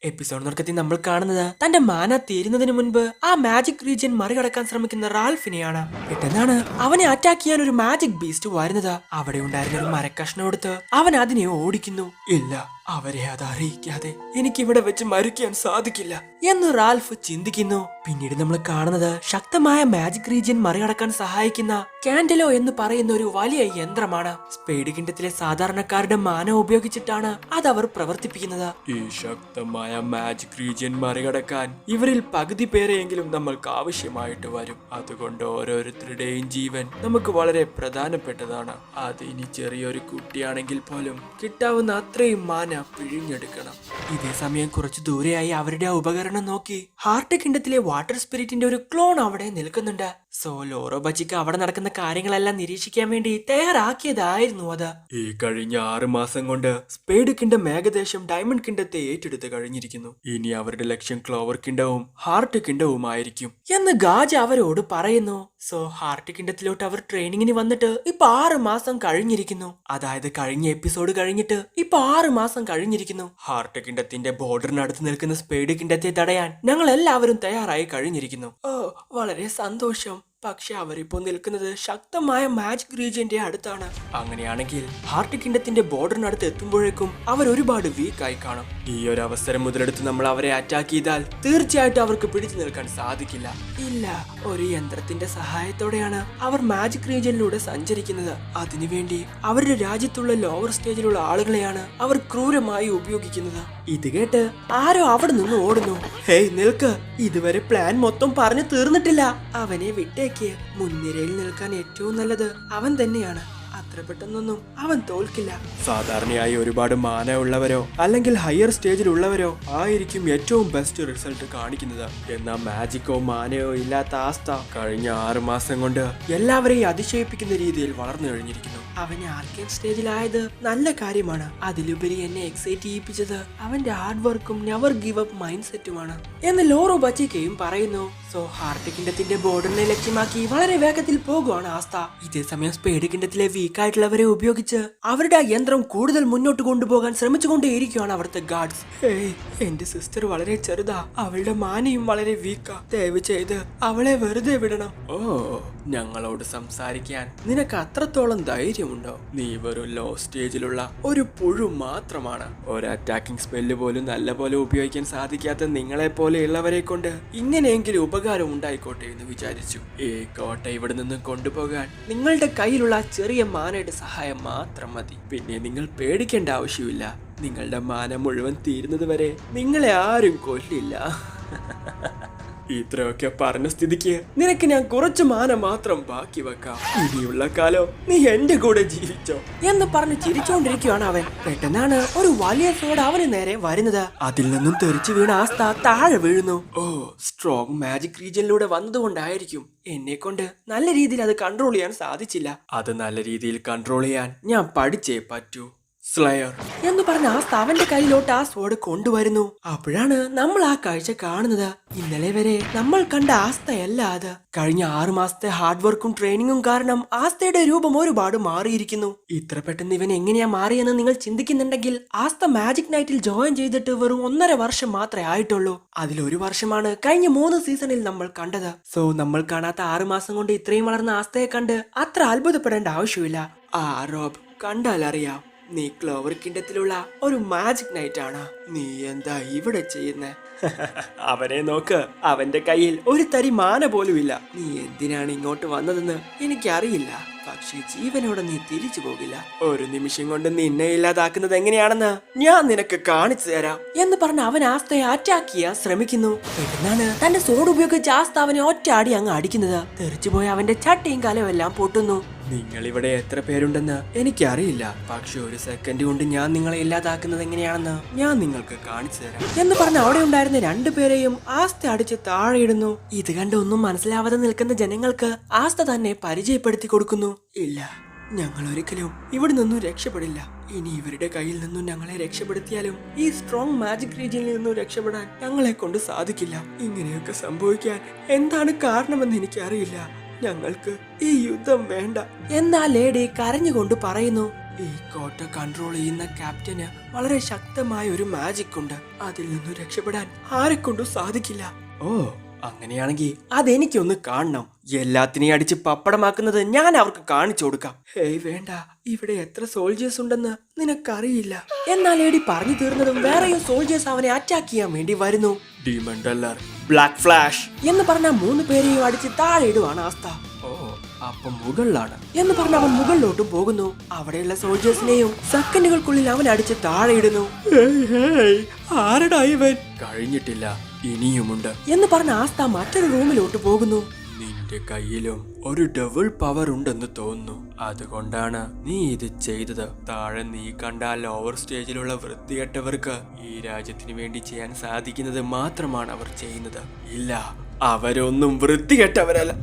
Episode തുടക്കത്തിൽ നമ്മൾ കാണുന്നത് തന്റെ മാന തീരുന്നതിന് മുൻപ് ആ മാജിക് റീജിയൻ മറികടക്കാൻ ശ്രമിക്കുന്ന റാൽഫിനെയാണ്. പെട്ടെന്നാണ് അവനെ അറ്റാക്ക് ചെയ്യാൻ ഒരു മാജിക് ബീസ്റ്റ് വരുന്നത്. അവിടെ ഉണ്ടായിരുന്ന ഒരു മരക്കഷ്ണം എടുത്ത് അവൻ അതിനെ ഓടിക്കുന്നു. ഇല്ല, അവരെ അത് അറിയിക്കാതെ എനിക്കിവിടെ വെച്ച് മരിക്കാൻ സാധിക്കില്ല എന്ന് റാൽഫ് ചിന്തിക്കുന്നു. പിന്നീട് നമ്മൾ കാണുന്നത് ശക്തമായ മാജിക് റീജിയൻ മറികടക്കാൻ സഹായിക്കുന്ന കാൻഡലോ എന്ന് പറയുന്ന ഒരു വലിയ യന്ത്രമാണ്. സ്പേഡ് കിണ്ടത്തിലെ സാധാരണക്കാരുടെ മാനം ഉപയോഗിച്ചിട്ടാണ് അത് അവർ പ്രവർത്തിപ്പിക്കുന്നത്. ഈ ശക്തമായ മാജിക് റീജിയൻ മറികടക്കാൻ ഇവരിൽ പകുതി പേരെയെങ്കിലും നമ്മൾക്ക് ആവശ്യമായിട്ട് വരും. അതുകൊണ്ട് ഓരോരുത്തരുടെയും ജീവൻ നമുക്ക് വളരെ പ്രധാനപ്പെട്ടതാണ്. അത് ഇനി ചെറിയൊരു കുട്ടിയാണെങ്കിൽ പോലും കിട്ടാവുന്ന അത്രയും മാന പിഴിഞ്ഞെടുക്കണം. ഇതേ സമയം കുറച്ചു ദൂരെയായി അവരുടെ ആ ഉപകരണം നോക്കി ഹാർട്ട് കിണ്ടത്തിലെ വാട്ടർ സ്പിരിറ്റിന്റെ ഒരു ക്ലോൺ അവിടെ നിൽക്കുന്നുണ്ട്. സോ ലോറോ ബച്ചിക്ക് അവിടെ നടക്കുന്ന കാര്യങ്ങളെല്ലാം നിരീക്ഷിക്കാൻ വേണ്ടി തയ്യാറാക്കിയതായിരുന്നു അത്. ഈ കഴിഞ്ഞ 6 മാസം കൊണ്ട് സ്പേഡ് കിണ്ടം ഏകദേശം ഡയമണ്ട് കിണ്ടത്തെ ഏറ്റെടുത്ത് കഴിഞ്ഞിരിക്കുന്നു. ഇനി അവരുടെ ലക്ഷ്യം ക്ലോവർ കിണ്ടവും ഹാർട്ട് കിണ്ടവുമായിരിക്കും എന്ന് ഗാജ അവരോട് പറയുന്നു. സോ ഹാർട്ട് കിണ്ടത്തിലോട്ട് അവർ ട്രെയിനിങ്ങിന് വന്നിട്ട് ഇപ്പൊ 6 മാസം കഴിഞ്ഞിരിക്കുന്നു. അതായത് കഴിഞ്ഞ എപ്പിസോഡ് കഴിഞ്ഞിട്ട് ഇപ്പൊ 6 മാസം കഴിഞ്ഞിരിക്കുന്നു. ഹാർട്ട് കിണ്ടത്തിന്റെ ബോർഡറിനടുത്ത് നിൽക്കുന്ന സ്പേഡ് കിണ്ടത്തെ തടയാൻ ഞങ്ങൾ എല്ലാവരും തയ്യാറായി കഴിഞ്ഞിരിക്കുന്നു. ഓ, വളരെ സന്തോഷം. പക്ഷെ അവരിപ്പോ നിൽക്കുന്നത് ശക്തമായ മാജിക് റീജിയന്റെ അടുത്താണ്. അങ്ങനെയാണെങ്കിൽ ഹാർട്ട് കിണ്ടത്തിന്റെ ബോർഡറിനടുത്ത് എത്തുമ്പോഴേക്കും അവർ ഒരുപാട് വീക്കായി കാണും. ഈ ഒരു അവസരം മുതലെടുത്ത് നമ്മൾ അവരെ അറ്റാക്ക് ചെയ്താൽ തീർച്ചയായിട്ടും അവർക്ക് പിടിച്ചു നിൽക്കാൻ സാധിക്കില്ല. ഇല്ല, ഒരു യന്ത്രത്തിന്റെ സഹായത്തോടെയാണ് അവർ മാജിക് റീജിയനിലൂടെ സഞ്ചരിക്കുന്നത്. അതിനുവേണ്ടി അവരുടെ രാജ്യത്തുള്ള ലോവർ സ്റ്റേജിലുള്ള ആളുകളെയാണ് അവർ ക്രൂരമായി ഉപയോഗിക്കുന്നത്. ഇത് കേട്ട് ആരോ അവിടെ നിന്ന് ഓടുന്നു. ഹേയ് നിൽക്ക്, ഇതുവരെ പ്ലാൻ മൊത്തം പറഞ്ഞു തീർന്നിട്ടില്ല. അവനെ വിട്ടേ. മുൻനിരയിൽ നിൽക്കാൻ ഏറ്റവും നല്ലത് അവൻ തന്നെയാണ്. അത്ര പെട്ടെന്നൊന്നും അവൻ തോൽക്കില്ല. സാധാരണയായി ഒരുപാട് മാന ഉള്ളവരോ അല്ലെങ്കിൽ ഹയർ സ്റ്റേജിലുള്ളവരോ ആയിരിക്കും ഏറ്റവും ബെസ്റ്റ് റിസൾട്ട് കാണിക്കുന്നത്. എന്നാൽ മാജിക്കോ മാനയോ ഇല്ലാത്ത ആസ്ത കഴിഞ്ഞ 6 മാസം കൊണ്ട് എല്ലാവരെയും അതിശയിപ്പിക്കുന്ന രീതിയിൽ വളർന്നു കഴിഞ്ഞിരിക്കുന്നു. അവന് ആർക്കേൻ സ്റ്റേജിലായത് നല്ല കാര്യമാണ്. അതിലുപരി എന്നെ എക്സൈറ്റ് ചെയ്യിപ്പിച്ചത് അവന്റെ ഹാർഡ് വർക്കും നെവർ ഗിവ് അപ്പ് മൈൻഡ് സെറ്റുമാണ് എന്ന് ലോറോ ബച്ചിക്കയും പറയുന്നു. സോ ഹാർട്ട് കിണ്ടത്തിന്റെ ബോർഡറിനെ ലക്ഷ്യമാക്കി വളരെ വേഗത്തിൽ പോകുവാണ് ആസ്ത. ഇതേ സമയം സ്പേഡ് കിണ്ടത്തിലെ വീക്കായിട്ടുള്ളവരെ ഉപയോഗിച്ച് അവരുടെ ആ യന്ത്രം കൂടുതൽ മുന്നോട്ട് കൊണ്ടുപോകാൻ ശ്രമിച്ചുകൊണ്ടേയിരിക്കുകയാണ് അവിടുത്തെ ഗാർഡ്സ്. എന്റെ സിസ്റ്റർ വളരെ ചെറുതാ, അവളുടെ മാനയും വളരെ വീക്കാ. ദയവ് ചെയ്ത് അവളെ വെറുതെ വിടണം. ഓ, ഞങ്ങളോട് സംസാരിക്കാൻ നിനക്ക് അത്രത്തോളം ധൈര്യമുണ്ടോ? നീ വെറും ലോ സ്റ്റേജിലുള്ള ഒരു പുഴു മാത്രമാണ്. ഒരു അറ്റാക്കിംഗ് സ്പെല്ല് പോലും നല്ലപോലെ ഉപയോഗിക്കാൻ സാധിക്കാത്ത നിങ്ങളെ പോലെയുള്ളവരെ കൊണ്ട് ഇങ്ങനെയെങ്കിലും ഉപകാരം ഉണ്ടായിക്കോട്ടെ എന്ന് വിചാരിച്ചു. ഈ കോട്ട ഇവിടെ നിന്ന് കൊണ്ടുപോകാൻ നിങ്ങളുടെ കയ്യിലുള്ള ചെറിയ മാനയുടെ സഹായം മാത്രം മതി. പിന്നെ നിങ്ങൾ പേടിക്കേണ്ട ആവശ്യമില്ല. നിങ്ങളുടെ മാന മുഴുവൻ തീരുന്നത് വരെ നിങ്ങളെ ആരും കൊല്ലില്ല. ഇത്രയൊക്കെ പറഞ്ഞ സ്ഥിതിക്ക് നിനക്ക് ഞാൻ കുറച്ചു മാന മാത്രം ബാക്കി വെക്കാം. ഇനിയുള്ള കാലം നീ എന്റെ കൂടെ ജീവിച്ചോ എന്ന് പറഞ്ഞ് ചിരിച്ചോണ്ടിരിക്കുകയാണ് അവൻ. പെട്ടെന്നാണ് ഒരു വലിയ സോഡ് അവന് നേരെ വരുന്നത്. അതിൽ നിന്നും തെറിച്ചു വീണ ആസ്ത താഴെ വീഴുന്നു. ഓ, സ്ട്രോങ് മാജിക് റീജിയനിലൂടെ വന്നതുകൊണ്ടായിരിക്കും എന്നെ കൊണ്ട് നല്ല രീതിയിൽ അത് കൺട്രോൾ ചെയ്യാൻ സാധിച്ചില്ല. അത് നല്ല രീതിയിൽ കൺട്രോൾ ചെയ്യാൻ ഞാൻ പഠിച്ചേ പറ്റൂ. സ്ലയർ എന്ന് പറഞ്ഞ ആസ്ത അവന്റെ കയ്യിലോട്ട് ആ സ്വോർഡ് കൊണ്ടുവരുന്നു. അപ്പോഴാണ് നമ്മൾ ആ കാഴ്ച കാണുന്നത്. ഇന്നലെ വരെ നമ്മൾ കണ്ട ആസ്തയല്ല അത്. കഴിഞ്ഞ 6 മാസത്തെ ഹാർഡ് വർക്കും ട്രെയിനിങ്ങും കാരണം ആസ്തയുടെ രൂപം ഒരുപാട് മാറിയിരിക്കുന്നു. ഇത്ര പെട്ടെന്ന് ഇവൻ എങ്ങനെയാ മാറിയെന്ന് നിങ്ങൾ ചിന്തിക്കുന്നുണ്ടെങ്കിൽ ആസ്ത മാജിക് നൈറ്റിൽ ജോയിൻ ചെയ്തിട്ട് വെറും 1.5 വർഷം മാത്രമേ ആയിട്ടുള്ളൂ. അതിലൊരു വർഷമാണ് കഴിഞ്ഞ 3 സീസണിൽ നമ്മൾ കണ്ടത്. സോ നമ്മൾ കാണാത്ത 6 മാസം കൊണ്ട് ഇത്രയും വളർന്ന ആസ്തയെ കണ്ട് അത്ര അത്ഭുതപ്പെടേണ്ട ആവശ്യമില്ല. ആ റോബ് കണ്ടാൽ അറിയാം, നീ ക്ലോവർ കിണ്ടത്തിലുള്ള ഒരു മാജിക് നൈറ്റ് ആണ്. നീ എന്താ ഇവിടെ ചെയ്യുന്നേ? അവനെ നോക്ക്, അവന്റെ കയ്യിൽ ഒരു തരി മാന പോലുമില്ല. നീ എന്തിനാണ് ഇങ്ങോട്ട് വന്നതെന്ന് എനിക്കറിയില്ല. പക്ഷേ ജീവനോടെ നീ തിരിച്ചു പോകില്ല. ഒരു നിമിഷം കൊണ്ട് നിന്നെ ഇല്ലാതാക്കുന്നത് എങ്ങനെയാണെന്ന് ഞാൻ നിനക്ക് കാണിച്ചു തരാം എന്ന് പറഞ്ഞ് അവൻ ആസ്തയെ അറ്റാക്ക് ചെയ്യാൻ ശ്രമിക്കുന്നു. പെട്ടെന്നാണ് തന്റെ സോഡ് ഉപയോഗിച്ച് ആസ്ത അവനെ ഒറ്റയാടി അങ്ങ് അടിക്കുന്നത്. തെറിച്ചുപോയ അവന്റെ ചട്ടിയും കലവും എല്ലാം പൊട്ടുന്നു. നിങ്ങൾ ഇവിടെ എത്ര പേരുണ്ടെന്ന് എനിക്കറിയില്ല, പക്ഷെ ഒരു സെക്കൻഡ് കൊണ്ട് ഞാൻ നിങ്ങളെ ഇല്ലാതാക്കുന്നത് എങ്ങനെയാണെന്ന് ഞാൻ നിങ്ങൾക്ക് കാണിച്ചു തരാം എന്ന് പറഞ്ഞ് അവിടെ ഉണ്ടായിരുന്ന 2 പേരെയും ആസ്ത അടിച്ച് താഴെയിടുന്നു. ഇത് കണ്ട് ഒന്നും മനസ്സിലാവാതെ നിൽക്കുന്ന ജനങ്ങൾക്ക് ആസ്ത തന്നെ പരിചയപ്പെടുത്തി കൊടുക്കുന്നു. ഇല്ല, ഞങ്ങൾ ഒരിക്കലും ഇവിടെ നിന്നും രക്ഷപ്പെടില്ല. ഇനി ഇവരുടെ കയ്യിൽ നിന്നും ഞങ്ങളെ രക്ഷപ്പെടുത്തിയാലും ഈ സ്ട്രോങ് മാജിക് റീജിയനിൽ നിന്നും രക്ഷപ്പെടാൻ ഞങ്ങളെ കൊണ്ട് സാധിക്കില്ല. ഇങ്ങനെയൊക്കെ സംഭവിക്കാൻ എന്താണ് കാരണമെന്ന് എനിക്കറിയില്ല. ഞങ്ങൾക്ക് ഈ യുദ്ധം വേണ്ട. എന്നാൽ ലേഡി കരഞ്ഞുകൊണ്ട് പറയുന്നു, ഈ കോട്ട കൺട്രോൾ ചെയ്യുന്ന ക്യാപ്റ്റന് വളരെ ശക്തമായ ഒരു മാജിക് ഉണ്ട്. അതിൽ നിന്നും രക്ഷപ്പെടാൻ ആരെക്കൊണ്ടും സാധിക്കില്ല. ഓ, അങ്ങനെയാണെങ്കിൽ അതെനിക്കൊന്ന് കാണണം. എല്ലാത്തിനെയും അടിച്ച് പപ്പടമാക്കുന്നത് ഞാൻ അവർക്ക് കാണിച്ചു കൊടുക്കാം. ഹേയ് വേണ്ട, ഇവിടെ എത്ര സോൾജേഴ്സ് ഉണ്ടെന്ന് നിനക്കറിയില്ല. എന്നാൽ ലേഡി പറഞ്ഞു തീർന്നതും വേറെയും സോൾജേഴ്സ് അവനെ അറ്റാക്ക് ചെയ്യാൻ വേണ്ടി വരുന്നു. ഡീമൺ ഡല്ലർ, ബ്ലാക്ക് ഫ്ലാഷ് എന്ന് പറഞ്ഞ 3 പേരെയും അടിച്ച് താഴെ ഇടുവാണ് ആസ്ത. ഓ, അപ്പൊ മുകളിലാണ് എന്ന് പറഞ്ഞ അവൻ മുകളിലോട്ട് പോകുന്നു. അവിടെയുള്ള സോൾജേഴ്സിനെയും സെക്കൻഡുകൾക്കുള്ളിൽ അവൻ അടിച്ച് താഴെ ഇടുന്നു. ആരടാ ഇവൻ? കഴിഞ്ഞിട്ടില്ല, ഇനിയുമുണ്ട് എന്ന് പറഞ്ഞ ആസ്ത മറ്റൊരു റൂമിലോട്ട് പോകുന്നു. നിന്റെ കയ്യിലും ഒരു ഡബിൾ പവർ ഉണ്ടെന്ന് തോന്നുന്നു. അതുകൊണ്ടാണ് നീ ഇത് ചെയ്തത്. താഴെ നീ കണ്ട ലോവർ സ്റ്റേജിലുള്ള വൃത്തികെട്ടവർക്ക് ഈ രാജ്യത്തിന് വേണ്ടി ചെയ്യാൻ സാധിക്കുന്നത് മാത്രമാണ് അവർ ചെയ്യുന്നത്. ഇല്ല, അവരൊന്നും വൃത്തികെട്ടവരല്ല.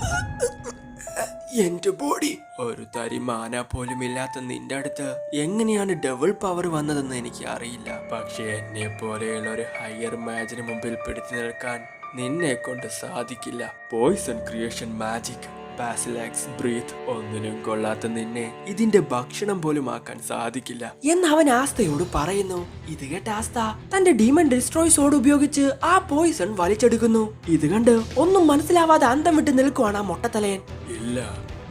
എന്റെ ബോഡി, ഒരു തരി മാന പോലും ഇല്ലാത്ത നിന്റെ അടുത്ത് എങ്ങനെയാണ് ഡബിൾ പവർ വന്നതെന്ന് എനിക്ക് അറിയില്ല. പക്ഷെ എന്നെ പോലെയുള്ള ഒരു ഹയർ മാജിന് മുമ്പിൽ പിടിച്ചു നിൽക്കാൻ നിന്നെ കൊണ്ട് സാധിക്കില്ല. പോയിസൺ ക്രിയേഷൻ മാജിക്, ബാസിലാക്സ് ബ്രീത്ത്, ഒന്നിനും കൊള്ളാത്ത നിന്നെ ഇതിന്റെ ഭക്ഷണം പോലും ആക്കാൻ സാധിക്കില്ല എന്ന് അവൻ ആസ്തയോട് പറയുന്നു. ഇത് കേട്ട ആസ്ത തന്റെ ഡീമൺ ഡിസ്ട്രോയ്സോട് ഉപയോഗിച്ച് ആ പോയിസൺ വലിച്ചെടുക്കുന്നു. ഇത് കണ്ട് ഒന്നും മനസ്സിലാവാതെ അന്തം വിട്ട് നിൽക്കുവാണ് ആ മൊട്ടത്തലയൻ. ഇല്ല,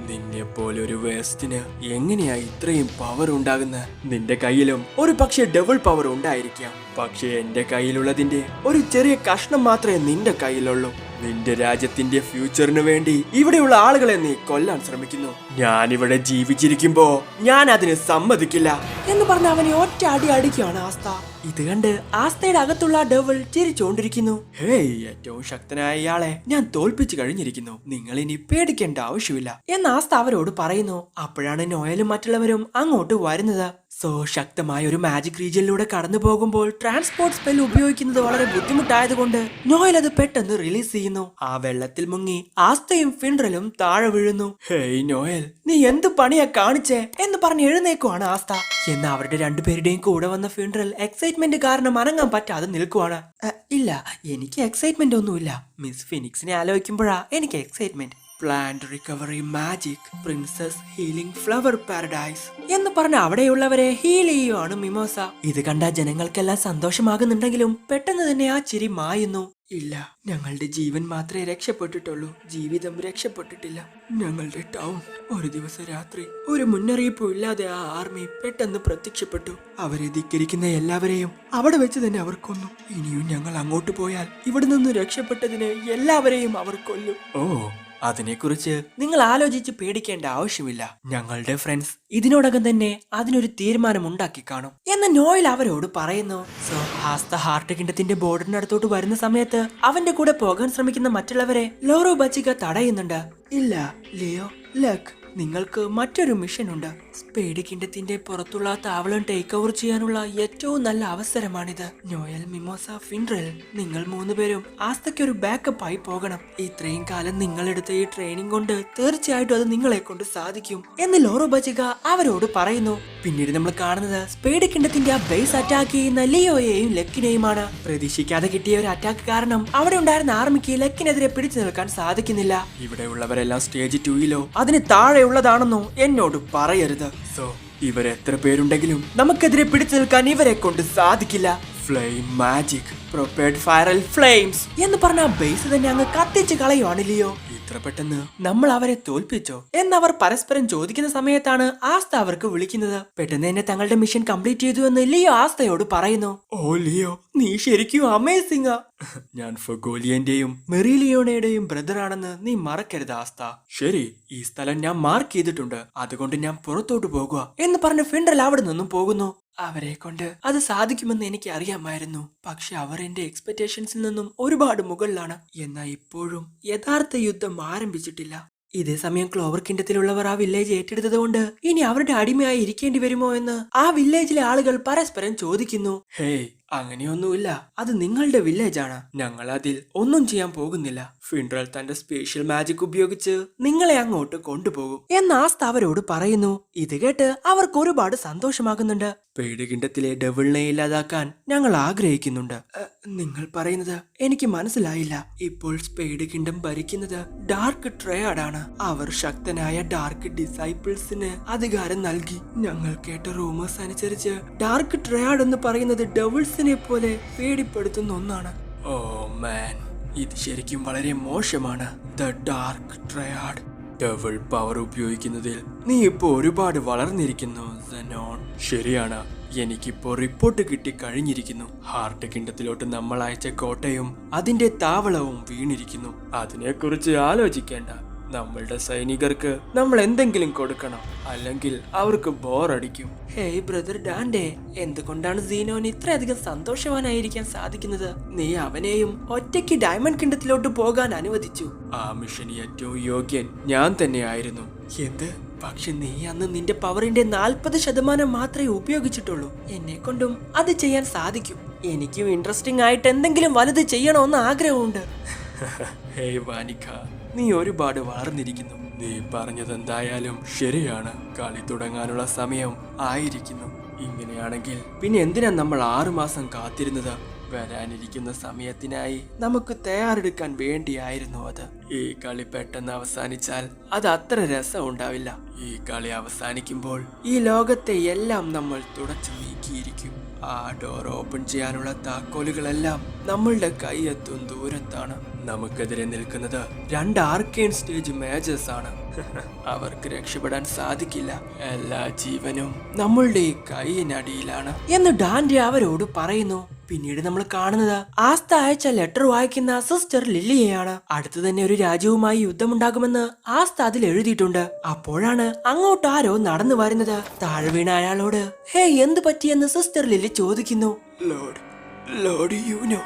നിന്നെ പോലെ ഒരു വേസ്റ്റിന് എങ്ങനെയാ ഇത്രയും പവർ ഉണ്ടാകുന്നത്? നിന്റെ കയ്യിലും ഒരു പക്ഷെ ഡബിൾ പവർ ഉണ്ടായിരിക്കാം. പക്ഷെ എന്റെ കയ്യിലുള്ളതിന്റെ ഒരു ചെറിയ കഷ്ണം മാത്രമേ നിന്റെ കയ്യിലുള്ളൂ. നിന്റെ രാജ്യത്തിന്റെ ഫ്യൂച്ചറിന് വേണ്ടി ഇവിടെയുള്ള ആളുകളെ നീ കൊല്ലാൻ ശ്രമിക്കുന്നു. ഞാനിവിടെ ജീവിച്ചിരിക്കുമ്പോ ഞാൻ അതിന് സമ്മതിക്കില്ല എന്ന് പറഞ്ഞ അവനെ ഒറ്റ അടി അടിക്കുകയാണ് ആസ്ത. ഇത് കണ്ട് ആസ്തയുടെ അകത്തുള്ള ഡെവിൾ ചിരിച്ചുകൊണ്ടിരിക്കുന്നു. ഹേയ്, ഏറ്റവും ശക്തനായ ഇയാളെ ഞാൻ തോൽപ്പിച്ചു കഴിഞ്ഞിരിക്കുന്നു. നിങ്ങൾ ഇനി പേടിക്കേണ്ട ആവശ്യമില്ല എന്ന് ആസ്ത അവരോട് പറയുന്നു. അപ്പോഴാണ് നോയലും മറ്റുള്ളവരും അങ്ങോട്ട് വരുന്നത്. സോ ശക്തമായ ഒരു മാജിക് റീജിയനിലൂടെ കടന്നു പോകുമ്പോൾ ട്രാൻസ്പോർട്ട് സ്പെൽ ഉപയോഗിക്കുന്നത് വളരെ ബുദ്ധിമുട്ടായതുകൊണ്ട് നോയൽ അത് പെട്ടെന്ന് റിലീസ് ചെയ്യുന്നു. ആ വെള്ളത്തിൽ മുങ്ങി ആസ്തയും ഫിൻഡ്രലും താഴെ വീഴുന്നു. ഹേയ് നോയൽ, നീ എന്ത് പണിയാ കാണിച്ചേ എന്ന് പറഞ്ഞ് എഴുന്നേക്കുവാണ് ആസ്ത. എന്നാൽ അവരുടെ രണ്ടുപേരുടെയും കൂടെ വന്ന ഫിൻഡ്രൽ എക്സൈറ്റ്മെന്റ് കാരണം അനങ്ങാൻ പറ്റാതെ നിൽക്കുവാണ്. ഇല്ല, എനിക്ക് എക്സൈറ്റ്മെന്റ് ഒന്നുമില്ല. മിസ് ഫിനിക്സിനെ ആലോചിക്കുമ്പോഴാ എനിക്ക് excitement. Plant recovery magic, princess healing flower paradise എന്ന് പറഞ്ഞ അവിടെയുള്ളവരെ ഹീൽ ചെയ്യുവാണ് മിമോസ. ഇത് കണ്ട ജനങ്ങൾക്കെല്ലാം സന്തോഷമാകുന്നുണ്ടെങ്കിലും പെട്ടെന്ന് തന്നെ ആ ചിരി മായുന്നു. ഇല്ല, ഞങ്ങളുടെ ജീവൻ മാത്രമേ രക്ഷപ്പെട്ടിട്ടുള്ളൂ, ജീവിതം രക്ഷപ്പെട്ടിട്ടില്ല. ഞങ്ങളുടെ ടൗൺ ഒരു ദിവസം രാത്രി ഒരു മുന്നറിയിപ്പും ഇല്ലാതെ ആ ആർമി പെട്ടെന്ന് പ്രത്യക്ഷപ്പെട്ടു. അവരെ ധിക്കരിക്കുന്ന എല്ലാവരെയും അവിടെ വെച്ച് തന്നെ അവർ കൊന്നു. ഇനിയും ഞങ്ങൾ അങ്ങോട്ട് പോയാൽ ഇവിടെ നിന്ന് രക്ഷപ്പെട്ടതിന് എല്ലാവരെയും അവർ കൊല്ലും. ഓ, അതിനെക്കുറിച്ച് നിങ്ങൾ ആലോചിച്ച് പേടിക്കേണ്ട ആവശ്യമില്ല. ഞങ്ങളുടെ ഫ്രണ്ട്സ് ഇതിനോടകം തന്നെ അതിനൊരു തീരുമാനം ഉണ്ടാക്കി കാണും എന്ന് നോയൽ അവരോട് പറയുന്നു. സോ ആസ്ത ഹാർട്ട് കിണ്ടത്തിന്റെ ബോർഡിനടുത്തോട്ട് വരുന്ന സമയത്ത് അവന്റെ കൂടെ പോകാൻ ശ്രമിക്കുന്ന മറ്റുള്ളവരെ ലോറോ ബച്ചിക തടയുന്നുണ്ട്. ഇല്ല ലിയോ, ലക്ക്, നിങ്ങൾക്ക് മറ്റൊരു മിഷൻ ഉണ്ട്. സ്പേഡ് കിണ്ടത്തിന്റെ പുറത്തുള്ള താവളം ടേക്ക് ഓവർ ചെയ്യാനുള്ള ഏറ്റവും നല്ല അവസരമാണിത്. നോയൽ, മിമോസ, ഫിൻഡ്രൽ, നിങ്ങൾ 3 പേരും ആസ്തയ്ക്ക് ഒരു ബാക്കപ്പ് ആയി പോകണം. ഇത്രയും കാലം നിങ്ങളെടുത്ത ഈ ട്രെയിനിങ് കൊണ്ട് തീർച്ചയായിട്ടും അത് നിങ്ങളെ കൊണ്ട് സാധിക്കും എന്ന് ലോറോ ബച്ചിക അവരോട് പറയുന്നു. പിന്നീട് നമ്മൾ കാണുന്നത് സ്പേഡ് കിണ്ടത്തിന്റെ ആ ബേസ് അറ്റാക്ക് ചെയ്യുന്ന ലിയോയെയും ലക്കിനെയുമാണ്. പ്രതീക്ഷിക്കാതെ കിട്ടിയ ഒരു അറ്റാക്ക് കാരണം അവിടെ ഉണ്ടായിരുന്ന ആർമിക്ക് ലക്കിനെതിരെ പിടിച്ചു നിൽക്കാൻ സാധിക്കുന്നില്ല. ഇവിടെയുള്ളവരെല്ലാം സ്റ്റേജ് 2-ലോ അതിന് താഴെയുള്ളതാണെന്നോ എന്നോട് പറയരുത്. സോ ഇവരെത്ര പേരുണ്ടെങ്കിലും നമുക്കെതിരെ പിടിച്ചു നിൽക്കാൻ ഇവരെ കൊണ്ട് സാധിക്കില്ല. ഫ്ലെയിം മാജിക്, പ്രൊപ്പേർഡ് ഫയറൽ ഫ്ലെയിംസ് എന്ന് പറഞ്ഞ ബേസ് തന്നെ അങ്ങ് കത്തിച്ച് കളയുവാണ് ലിയോ. ഇത്ര പെട്ടെന്ന് നമ്മൾ അവരെ തോൽപ്പിച്ചോ എന്നവർ പരസ്പരം ചോദിക്കുന്ന സമയത്താണ് ആസ്ത അവർക്ക് വിളിക്കുന്നത്. പെട്ടെന്ന് തന്നെ തങ്ങളുടെ മിഷൻ കംപ്ലീറ്റ് ചെയ്തു എന്ന് ലിയോ ആസ്തയോട് പറയുന്നു. ഓ ലിയോ, നീ ശരിക്കും അമേസിംഗ്. ഞാൻ ഫഗോലിയന്റെയും മെറിലിയോണയുടെയും ബ്രദർ ആണെന്ന് നീ മറക്കരുത് ആസ്ത. ശരി, ഈ സ്ഥലം ഞാൻ മാർക്ക് ചെയ്തിട്ടുണ്ട്, അതുകൊണ്ട് ഞാൻ പുറത്തോട്ട് പോകുക എന്ന് പറഞ്ഞ് ഫിൻഡ്രൽ അവിടെ നിന്നും പോകുന്നു. അവരെ കൊണ്ട് അത് സാധിക്കുമെന്ന് എനിക്ക് അറിയാമായിരുന്നു. പക്ഷെ അവർ എന്റെ എക്സ്പെക്ടേഷൻസിൽ നിന്നും ഒരുപാട് മുകളിലാണ്. എന്നാൽ ഇപ്പോഴും യഥാർത്ഥ യുദ്ധം ആരംഭിച്ചിട്ടില്ല. ഇതേ സമയം ക്ലോവർ കിണ്ടത്തിലുള്ളവർ ആ വില്ലേജ് ഏറ്റെടുത്തത് കൊണ്ട് ഇനി അവരുടെ അടിമയായി ഇരിക്കേണ്ടി വരുമോ എന്ന് ആ വില്ലേജിലെ ആളുകൾ പരസ്പരം ചോദിക്കുന്നു. ഹേയ്, അങ്ങനെയൊന്നുമില്ല, അത് നിങ്ങളുടെ വില്ലേജ് ആണ്. ഞങ്ങൾ അതിൽ ഒന്നും ചെയ്യാൻ പോകുന്നില്ല. ഫിൻഡ്രൽ തന്റെ സ്പെഷ്യൽ മാജിക് ഉപയോഗിച്ച് നിങ്ങളെ അങ്ങോട്ട് കൊണ്ടുപോകും എന്ന് ആസ്ത അവരോട് പറയുന്നു. ഇത് കേട്ട് അവർക്ക് ഒരുപാട് സന്തോഷമാകുന്നുണ്ട്. സ്പെയ്ഡ് കിണ്ടത്തിലെ ഡെവിളിനെ ഇല്ലാതാക്കാൻ ഞങ്ങൾ ആഗ്രഹിക്കുന്നുണ്ട്. നിങ്ങൾ പറയുന്നത് എനിക്ക് മനസ്സിലായില്ല. ഇപ്പോൾ സ്പെയ്ഡ് കിണ്ടം ഭരിക്കുന്നത് ഡാർക്ക് ട്രയാഡ് ആണ്. അവർ ശക്തനായ ഡാർക്ക് ഡിസൈപ്പിൾസിന് അധികാരം നൽകി. ഞങ്ങൾ കേട്ട റൂമേഴ്സ് അനുസരിച്ച് ഡാർക്ക് ട്രയാഡ് എന്ന് പറയുന്നത് ഡെവിൾസിനെ പോലെ പേടിപ്പെടുത്തുന്ന ഒന്നാണ്. ഓ മാൻ, ഇത് ശരിക്കും വളരെ മോശമാണ്. The dark triad. Double power ഉപയോഗിക്കുന്നതിൽ നീ ഇപ്പോ ഒരുപാട് വളർന്നിരിക്കുന്നു സെനോൺ. ശരിയാണ്, എനിക്കിപ്പോ റിപ്പോർട്ട് കിട്ടി കഴിഞ്ഞിരിക്കുന്നു. ഹാർട്ട് കിണ്ടത്തിലോട്ട് നമ്മൾ അയച്ച കോട്ടയും അതിന്റെ താവളവും വീണിരിക്കുന്നു. അതിനെക്കുറിച്ച് ആലോചിക്കേണ്ട. നമ്മളുടെ സൈനികർക്ക് നമ്മൾ എന്തെങ്കിലും കൊടുക്കണം, അല്ലെങ്കിൽ അവർക്ക് ബോറടിക്കും. ഹേയ് ബ്രദർ ഡാൻഡേ, എന്തുകൊണ്ടാണ് സീനോന് ഇത്രയധികം സന്തോഷവാനായിരിക്കാൻ സാധിക്കുന്നത്? നീ അവനെയും ഒറ്റയ്ക്ക് ഡയമണ്ട് കിണ്ടത്തിലോട്ട് പോകാൻ അനുവദിച്ചു. ആ മിഷൻ ഏറ്റവും യോഗ്യൻ ഞാൻ തന്നെയായിരുന്നു. എന്ത്? പക്ഷെ നീ അന്ന് നിന്റെ പവറിന്റെ 40% മാത്രമേ ഉപയോഗിച്ചിട്ടുള്ളൂ. എന്നെ കൊണ്ടും അത് ചെയ്യാൻ സാധിക്കും. എനിക്കും ഇൻട്രസ്റ്റിംഗ് ആയിട്ട് എന്തെങ്കിലും വലുത് ചെയ്യണമെന്ന് ആഗ്രഹമുണ്ട്. ഹേയ് വാനിക, നീ ഒരുപാട് വളർന്നിരിക്കുന്നു. നീ പറഞ്ഞത് എന്തായാലും ശരിയാണ്. കളി തുടങ്ങാനുള്ള സമയം ആയിരിക്കുന്നു. ഇങ്ങനെയാണെങ്കിൽ പിന്നെ എന്തിനാ നമ്മൾ 6 മാസം കാത്തിരുന്നത്? വരാനിരിക്കുന്ന സമയത്തിനായി നമുക്ക് തയ്യാറെടുക്കാൻ വേണ്ടിയായിരുന്നു അത്. ഈ കളി പെട്ടെന്ന് അവസാനിച്ചാൽ അത് അത്ര രസം ഉണ്ടാവില്ല. ഈ കളി അവസാനിക്കുമ്പോൾ ഈ ലോകത്തെ എല്ലാം നമ്മൾ തുടച്ചു നീക്കിയിരിക്കും. ആ ഡോർ ഓപ്പൺ ചെയ്യാനുള്ള താക്കോലുകളെല്ലാം നമ്മളുടെ കൈയെത്തും ദൂരത്താണ്. നമുക്കെതിരെ നിൽക്കുന്നത് 2 ആർക്കേൻ സ്റ്റേജ് മേജേഴ്സ് ആണ്. അവർക്ക് രക്ഷപ്പെടാൻ സാധിക്കില്ല. എല്ലാ ജീവനും നമ്മളുടെ ഈ കൈയിനടിയിലാണ് എന്ന് ഡാൻഡെ അവരോട് പറയുന്നു. പിന്നീട് നമ്മൾ കാണുന്നത് ആസ്ത അയച്ച ലെറ്റർ വായിക്കുന്ന സിസ്റ്റർ ലില്ലിയെയാണ്. അടുത്തു തന്നെ ഒരു രാജ്യവുമായി യുദ്ധമുണ്ടാകുമെന്ന് ആസ്ത അതിൽ എഴുതിയിട്ടുണ്ട്. അപ്പോഴാണ് അങ്ങോട്ട് ആരോ നടന്നു വരുന്നത്. താഴെ വീണ അയാളോട് ഹേ എന്ത് പറ്റിയെന്ന് സിസ്റ്റർ ലില്ലി ചോദിക്കുന്നു. Lord you know